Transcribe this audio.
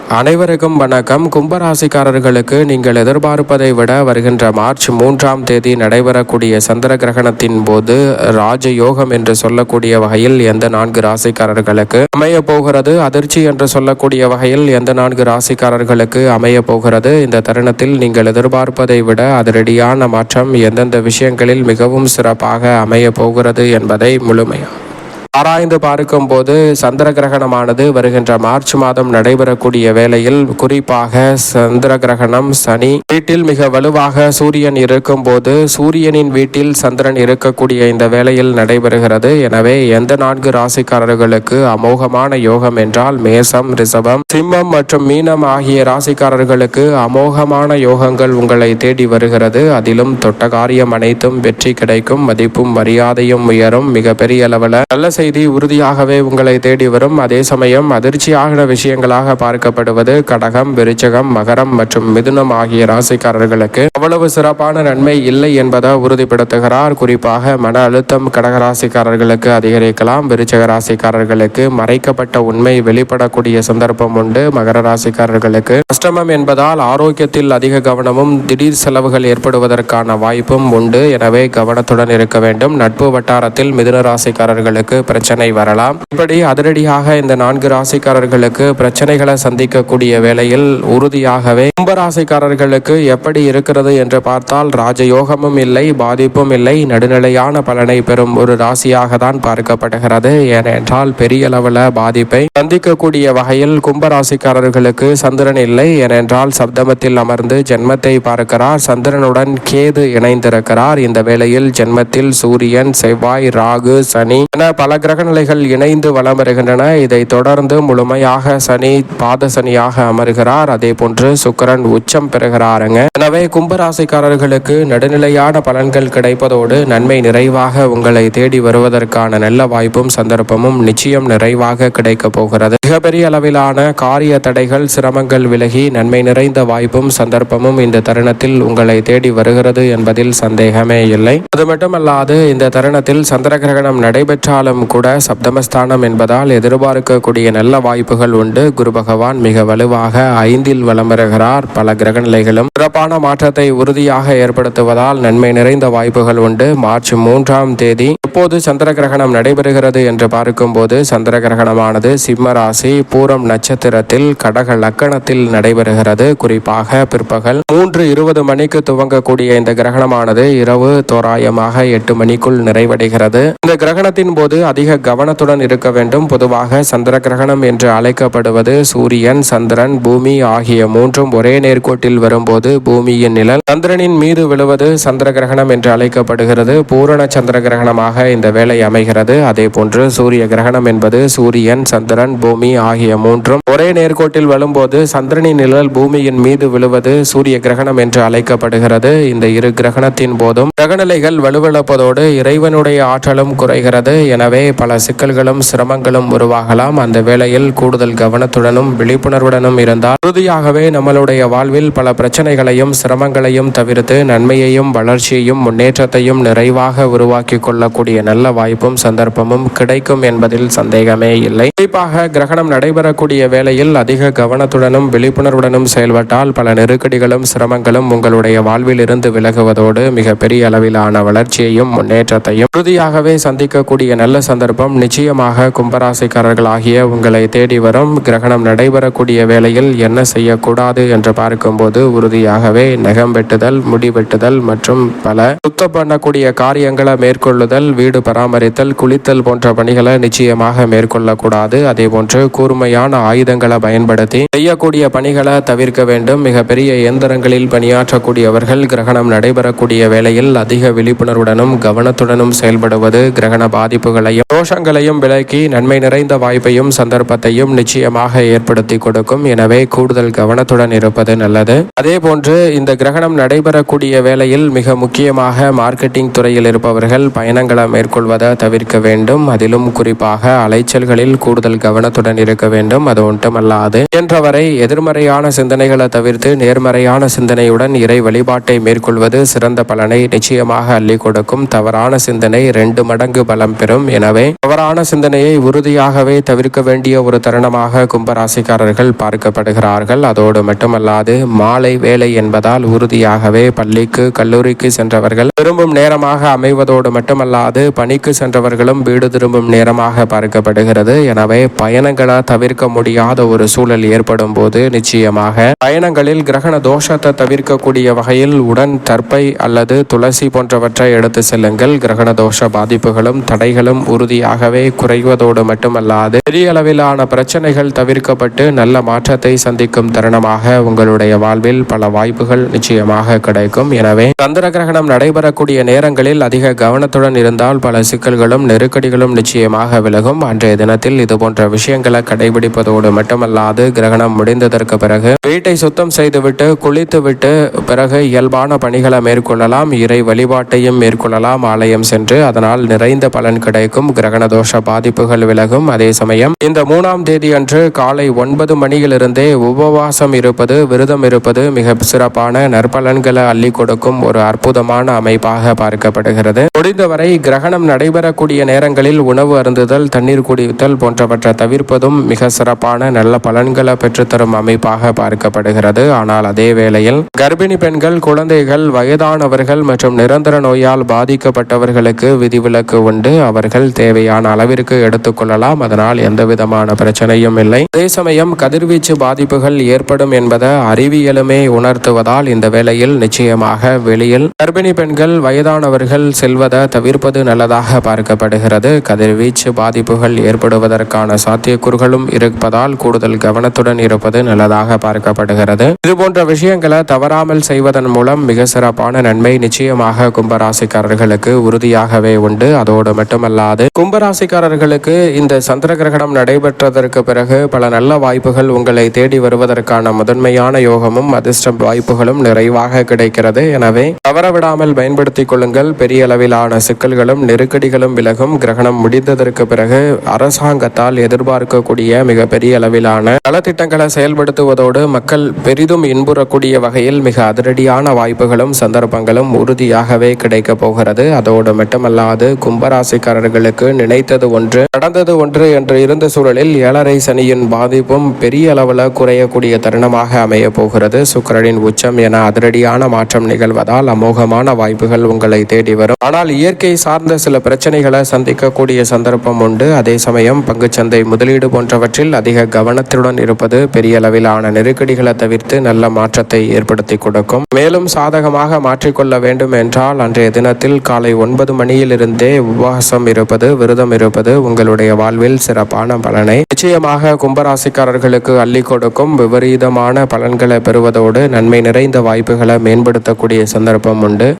அனைவருக்கும் வணக்கம். கும்பராசிக்காரர்களுக்கு நீங்கள் எதிர்பார்ப்பதை விட வருகின்ற மார்ச் 3ஆம் தேதி நடைபெறக்கூடிய சந்திர கிரகணத்தின் போது ராஜயோகம் என்று சொல்லக்கூடிய வகையில் எந்த 4 ராசிக்காரர்களுக்கு அமைய போகிறது, அதிர்ச்சி என்று சொல்லக்கூடிய வகையில் எந்த 4 ராசிக்காரர்களுக்கு அமைய போகிறது, இந்த தருணத்தில் நீங்கள் எதிர்பார்ப்பதை விட அதிரடியான மாற்றம் எந்தெந்த விஷயங்களில் மிகவும் சிறப்பாக அமைய போகிறது என்பதை முழுமையாக ஆராய்ந்து பார்க்கும் போது சந்திர கிரகணமானது வருகின்ற மார்ச் மாதம் நடைபெறக்கூடிய வேளையில், குறிப்பாக சந்திர கிரகணம் சனி வீட்டில் மிக வலுவாக சூரியன் இருக்கும் போது சூரியனின் வீட்டில் சந்திரன் இருக்கக்கூடிய இந்த வேளையில் நடைபெறுகிறது. எனவே எந்த 4 ராசிக்காரர்களுக்கு அமோகமான யோகம் என்றால் மேசம், ரிஷபம், சிம்மம் மற்றும் மீனம் ஆகிய ராசிக்காரர்களுக்கு அமோகமான யோகங்கள் உங்களை தேடி வருகிறது. அதிலும் தொட்ட காரியம் அனைத்தும் வெற்றி கிடைக்கும், மதிப்பும் மரியாதையும் உயரும், மிகப்பெரிய அளவில் நல்ல செய்தி உறுதியாகவே உங்களை தேடி வரும். அதே சமயம் அதிர்ச்சியான விஷயங்களாக பார்க்கப்படுவது கடகம், விருச்சிகம், மகரம் மற்றும் மிதுனம் ஆகிய ராசிக்காரர்களுக்கு அவ்வளவு சிறப்பான நன்மை இல்லை என்பதை உறுதிப்படுத்துகிறார். குறிப்பாக மன அழுத்தம் கடகராசிக்காரர்களுக்கு அதிகரிக்கலாம். விருச்சிக ராசிக்காரர்களுக்கு மறைக்கப்பட்ட உண்மை வெளிப்படக்கூடிய சந்தர்ப்பம் உண்டு. மகர ராசிக்காரர்களுக்கு அஷ்டமம் என்பதால் ஆரோக்கியத்தில் அதிக கவனமும் திடீர் செலவுகள் ஏற்படுவதற்கான வாய்ப்பும் உண்டு. எனவே கவனத்துடன் இருக்க வேண்டும். நட்பு வட்டாரத்தில் மிதுன ராசிக்காரர்களுக்கு பிரச்சனை வரலாம். இப்படி அதிரடியாக இந்த 4 ராசிக்காரர்களுக்கு பிரச்சனைகளை சந்திக்கக்கூடிய வேளையில் உறுதியாகவே கும்பராசிக்காரர்களுக்கு எப்படி இருக்கிறது என்று பார்த்தால் ராஜயோகமும் இல்லை, பாதிப்பும் இல்லை, நடுநிலையான பலனை பெறும் ஒரு ராசியாக தான் பார்க்கப்படுகிறது. ஏனென்றால் பெரிய அளவில் பாதிப்பை சந்திக்கக்கூடிய வகையில் கும்பராசிக்காரர்களுக்கு சந்திரன் இல்லை. ஏனென்றால் சப்தமத்தில் அமர்ந்து ஜென்மத்தை பார்க்கிறார். சந்திரனுடன் கேது இணைந்திருக்கிறார். இந்த வேளையில் ஜென்மத்தில் சூரியன், செவ்வாய், ராகு, சனி என பல கிரகநிலைகள் இணைந்து வலம் வருகின்றன. இதை தொடர்ந்து முழுமையாக சனி பாத சனியாக அமர்கிறார். அதே போன்று சுக்கிரன் உச்சம் பெறுகிறாருங்க. எனவே கும்பராசிக்காரர்களுக்கு நடுநிலையான பலன்கள் கிடைப்பதோடு நன்மை நிறைவாக உங்களை தேடி வருவதற்கான நல்ல வாய்ப்பும் சந்தர்ப்பமும் நிச்சயம் நிறைவாக கிடைக்க போகிறது. மிகப்பெரிய அளவிலான காரிய தடைகள், சிரமங்கள் விலகி நன்மை நிறைந்த வாய்ப்பும் சந்தர்ப்பமும் இந்த தருணத்தில் உங்களை தேடி வருகிறது என்பதில் சந்தேகமே இல்லை. அது மட்டுமல்லாது இந்த தருணத்தில் சந்திர கிரகணம் நடைபெற்றாலும் கூட சப்தமஸ்தானம் என்பதால் எதிர்பார்க்கக்கூடிய நல்ல வாய்ப்புகள் உண்டு. குரு பகவான் மிக வலுவாக 5இல் வலம் வருகிறார். பல கிரகநிலைகளும் சிறப்பான மாற்றத்தை உறுதியாக ஏற்படுத்துவதால் நன்மை நிறைந்த வாய்ப்புகள் உண்டு. மார்ச் 3ஆம் தேதி எப்போது சந்திர கிரகணம் நடைபெறுகிறது என்று பார்க்கும்போது சந்திர கிரகணமானது சிம்ம ராசி பூரம் நட்சத்திரத்தில் கடக லக்கணத்தில் நடைபெறுகிறது. குறிப்பாக பிற்பகல் 3:20 மணிக்கு துவங்கக்கூடிய இந்த கிரகணமானது இரவு தோராயமாக 8 மணிக்குள் நிறைவடைகிறது. இந்த கிரகணத்தின் போது அதிக கவனத்துடன் இருக்க வேண்டும். பொதுவாக சந்திர கிரகணம் என்று அழைக்கப்படுவது சூரியன், சந்திரன், பூமி ஆகிய மூன்றும் ஒரே நேர்கோட்டில் வரும்போது பூமியின் நிழல் சந்திரனின் மீது விழுவது சந்திர கிரகணம் என்று அழைக்கப்படுகிறது. பூரண சந்திர கிரகணமாக இந்த வேளை அமைகிறது. அதே போன்று சூரிய கிரகணம் என்பது சூரியன், சந்திரன், பூமி ஆகிய மூன்றும் ஒரே நேர்கோட்டில் வரும்போது சந்திரனின் நிழல் பூமியின் மீது விழுவது சூரிய கிரகணம் என்று அழைக்கப்படுகிறது. இந்த இரு கிரகணத்தின் போதும் கிரகநிலைகள் வலுவிழப்பதோடு இறைவனுடைய ஆற்றலும் குறைகிறது. எனவே பல சிக்கல்களும் சிரமங்களும் உருவாகலாம். அந்த வேளையில் கூடுதல் கவனத்துடனும் விழிப்புணர்வுடனும் இருந்தால் உறுதியாகவே நம்மளுடைய வாழ்வில் பல பிரச்சனைகளையும் சிரமங்களையும் தவிர்த்து நன்மையையும் வளர்ச்சியையும் முன்னேற்றத்தையும் நிறைவாக உருவாக்கி கொள்ளக்கூடிய நல்ல வாய்ப்பும் சந்தர்ப்பமும் கிடைக்கும் என்பதில் சந்தேகமே இல்லை. குறிப்பாக கிரகணம் நடைபெறக்கூடிய வேளையில் அதிக கவனத்துடனும் விழிப்புணர்வுடனும் செயல்பட்டால் பல நெருக்கடிகளும் சிரமங்களும் உங்களுடைய வாழ்வில் இருந்து விலகுவதோடு மிக பெரிய அளவிலான வளர்ச்சியையும் முன்னேற்றத்தையும் உறுதியாகவே சந்திக்கக்கூடிய நல்ல சந்தர்ப்பம் நிச்சயமாக கும்பராசிக்காரர்கள் ஆகிய உங்களை தேடி வரும். கிரகணம் நடைபெறக்கூடிய வேளையில் என்ன செய்யக்கூடாது என்று பார்க்கும்போது உறுதியாகவே நகம் வெட்டுதல், முடி வெட்டுதல் மற்றும் பல சுத்தம் பண்ணக்கூடிய காரியங்களை மேற்கொள்ளுதல், வீடு பராமரித்தல், குளித்தல் போன்ற பணிகளை நிச்சயமாக மேற்கொள்ளக்கூடாது. அதே போன்று கூர்மையான ஆயுதங்களை பயன்படுத்தி செய்யக்கூடிய பணிகளை தவிர்க்க வேண்டும். மிகப்பெரிய இயந்திரங்களில் பணியாற்றக்கூடியவர்கள் கிரகணம் நடைபெறக்கூடிய வேளையில் அதிக விழிப்புணர்வுடனும் கவனத்துடனும் செயல்படுவது கிரகண பாதிப்புகளையும் தோஷங்களையும் விலக்கி நன்மை நிறைந்த வாய்ப்பையும் சந்தர்ப்பத்தையும் நிச்சயமாக ஏற்படுத்தி கொடுக்கும். எனவே கூடுதல் கவனத்துடன் இருப்பது நல்லது. அதே போன்று இந்த கிரகண கிரகணம் நடைபெறக்கூடிய வேளையில் மிக முக்கியமாக மார்க்கெட்டிங் துறையில் இருப்பவர்கள் பயணங்களை மேற்கொள்வதை தவிர்க்க வேண்டும். அதிலும் குறிப்பாக அலைச்சல்களில் கூடுதல் கவனத்துடன் இருக்க வேண்டும். அது மட்டுமல்லாது இயன்றவரை எதிர்மறையான சிந்தனைகளை தவிர்த்து நேர்மறையான சிந்தனையுடன் இறை வழிபாட்டை மேற்கொள்வது சிறந்த பலனை நிச்சயமாக அள்ளி கொடுக்கும். தவறான சிந்தனை 2 மடங்கு பலம் பெறும். எனவே தவறான சிந்தனையை உறுதியாகவே தவிர்க்க வேண்டிய ஒரு தருணமாக கும்பராசிக்காரர்கள் பார்க்கப்படுகிறார்கள். அதோடு மட்டுமல்லாது மாலை வேலை என்பதால் உறுதியாகவே பள்ளிக்கு கல்லூரிக்கு சென்றவர்கள் திரும்பும் நேரமாக அமைவதோடு மட்டுமல்லாது பணிக்கு சென்றவர்களும் வீடு திரும்பும் நேரமாக பார்க்கப்படுகிறது. எனவே பயணங்களை தவிர்க்க முடியாத ஒரு சூழல் ஏற்படும் போது நிச்சயமாக பயணங்களில் கிரகண தோஷத்தை தவிர்க்கக்கூடிய வகையில் உடன் தர்ப்பை அல்லது துளசி போன்றவற்றை எடுத்து செல்லுங்கள். கிரகண தோஷ பாதிப்புகளும் தடைகளும் உறுதியாகவே குறைவதோடு மட்டுமல்லாது பெரிய அளவிலான பிரச்சனைகள் தவிர்க்கப்பட்டு நல்ல மாற்றத்தை சந்திக்கும் தருணமாக உங்களுடைய வாழ்வில் பல வாய்ப்புகள் நிச்சயமாக கிடைக்கும். எனவே சந்திர கிரகணம் நடைபெறக்கூடிய நேரங்களில் அதிக கவனத்துடன் இருந்தால் பல சிக்கல்களும் நெருக்கடிகளும் நிச்சயமாக விலகும். அன்றைய தினத்தில் இது போன்ற விஷயங்களை கடைபிடிப்பதோடு மட்டுமல்லாது கிரகணம் முடிந்ததற்கு பிறகு வீட்டை சுத்தம் செய்துவிட்டு குளித்துவிட்டு பிறகு இயல்பான பணிகளை மேற்கொள்ளலாம். இறை வழிபாட்டையும் மேற்கொள்ளலாம் ஆலயம் சென்று. அதனால் நிறைந்த பலன் கிடைக்கும். கிரகண தோஷ பாதிப்புகள் விலகும். அதே சமயம் இந்த 3ஆம் தேதி அன்று காலை 9 மணியிலிருந்தே உபவாசம் இருப்பது விரதம் இருப்பது மிக சிறப்பான நற்பலன்களை அள்ளி கொடுக்கும் ஒரு அற்புதமான அமைப்பாக பார்க்கப்படுகிறது. முடிந்தவரை கிரகணம் நடைபெறக்கூடிய நேரங்களில் உணவு அருந்துதல் தண்ணீர் குடித்தல் போன்றவற்றை தவிர்ப்பதும் மிக சிறப்பான நல்ல பலன்களை பெற்றுத்தரும் அமைப்பாக பார்க்கப்படுகிறது. ஆனால் அதே வேளையில் கர்ப்பிணி பெண்கள் குழந்தைகள் வயதானவர்கள் மற்றும் நிரந்தர நோயால் பாதிக்கப்பட்டவர்களுக்கு விதிவிலக்கு உண்டு. அவர்கள் தேவையான அளவிற்கு எடுத்துக்கொள்ளலாம். அதனால் எந்த விதமான பிரச்சனையும் இல்லை. அதே சமயம் கதிர்வீச்சு பாதிப்புகள் ஏற்படும் என்பதை அறிவியலுமே உணர்த்துவதால் இந்த வேளையில் நிச்சயமாக வெளியில் கர்ப்பிணி பெண்கள் வயதானவர்கள் செல்வதை தவிர்ப்பது நல்லதாக பார்க்கப்படுகிறது. கதிர்வீச்சு பாதிப்புகள் ஏற்படுவதற்கான சாத்தியக்கூறுகளும் இருப்பதால் கூடுதல் கவனத்துடன் இருப்பது நல்லதாக பார்க்கப்படுகிறது. இதுபோன்ற விஷயங்களை தவறாமல் செய்வதன் மூலம் மிக சிறப்பான நன்மை நிச்சயமாக கும்பராசிக்காரர்களுக்கு உறுதியாகவே உண்டு. அதோடு மட்டுமல்லாது கும்பராசிக்காரர்களுக்கு இந்த சந்திர கிரகணம் நடைபெற்றதற்கு பிறகு பல நல்ல வாய்ப்புகள் உங்களை தேடி வருவதற்கான முதன்மையான யோகமும் அதிர்ஷ்ட வாய்ப்புகளும் நிறைவாக கிடைக்கிறது. எனவே தவறவிடாமல் பயன்படுத்திக் கொள்ளுங்கள். பெரிய அளவிலான சிக்கல்களும் நெருக்கடிகளும் விலகும். கிரகணம் முடிந்ததற்கு பிறகு அரசாங்கத்தால் எதிர்பார்க்கக்கூடிய மிக பெரிய அளவிலான நலத்திட்டங்களை செயல்படுத்துவதோடு மக்கள் பெரிதும் இன்புறக்கூடிய வகையில் மிக அதிரடியான வாய்ப்புகளும் சந்தர்ப்பங்களும் உறுதியாகவே கிடைக்க போகிறது. அதோடு மட்டுமல்லாது கும்பராசிக்காரர்களுக்கு நினைத்தது ஒன்று நடந்தது ஒன்று என்று இருந்த சூழலில் 7.5 சனியின் பாதிப்பும் பெரிய அளவில் குறையக்கூடிய தருணமாக அமைய போகிறது. சுக்கிரனின் உச்சம் என அதிரடியான மாற்றம் நிகழ்வதால் அமோகமான வாய்ப்புகள் உங்களை தேடி வரும். ஆனால் இயற்கை சார்ந்த சில பிரச்சனைகளை சந்திக்கக்கூடிய சந்தர்ப்பம் உண்டு. அதே சமயம் பங்குச்சந்தை முதலீடு போன்றவற்றில் அதிக கவனத்துடன் இருப்பது பெரிய அளவிலான நெருக்கடிகளை தவிர்த்து நல்ல மாற்றத்தை ஏற்படுத்தி கொடுக்கும். மேலும் சாதகமாக மாற்றிக்கொள்ள வேண்டும் என்றால் அன்றைய தினத்தில் காலை 9 மணியிலிருந்தே உபவாசம் இருப்பது விரதம் இருப்பது உங்களுடைய வாழ்வில் சிறப்பான பலனை நிச்சயமாக கும்பராசிக்காரர்களுக்கு அள்ளி கொடுக்கும். விபரீதமான பலன்களை பெறுவதோடு நன்மை நிறைந்த வாய்ப்புகளை மேம்படுத்தக்கூடிய சந்தர்ப்பம் உண்டு.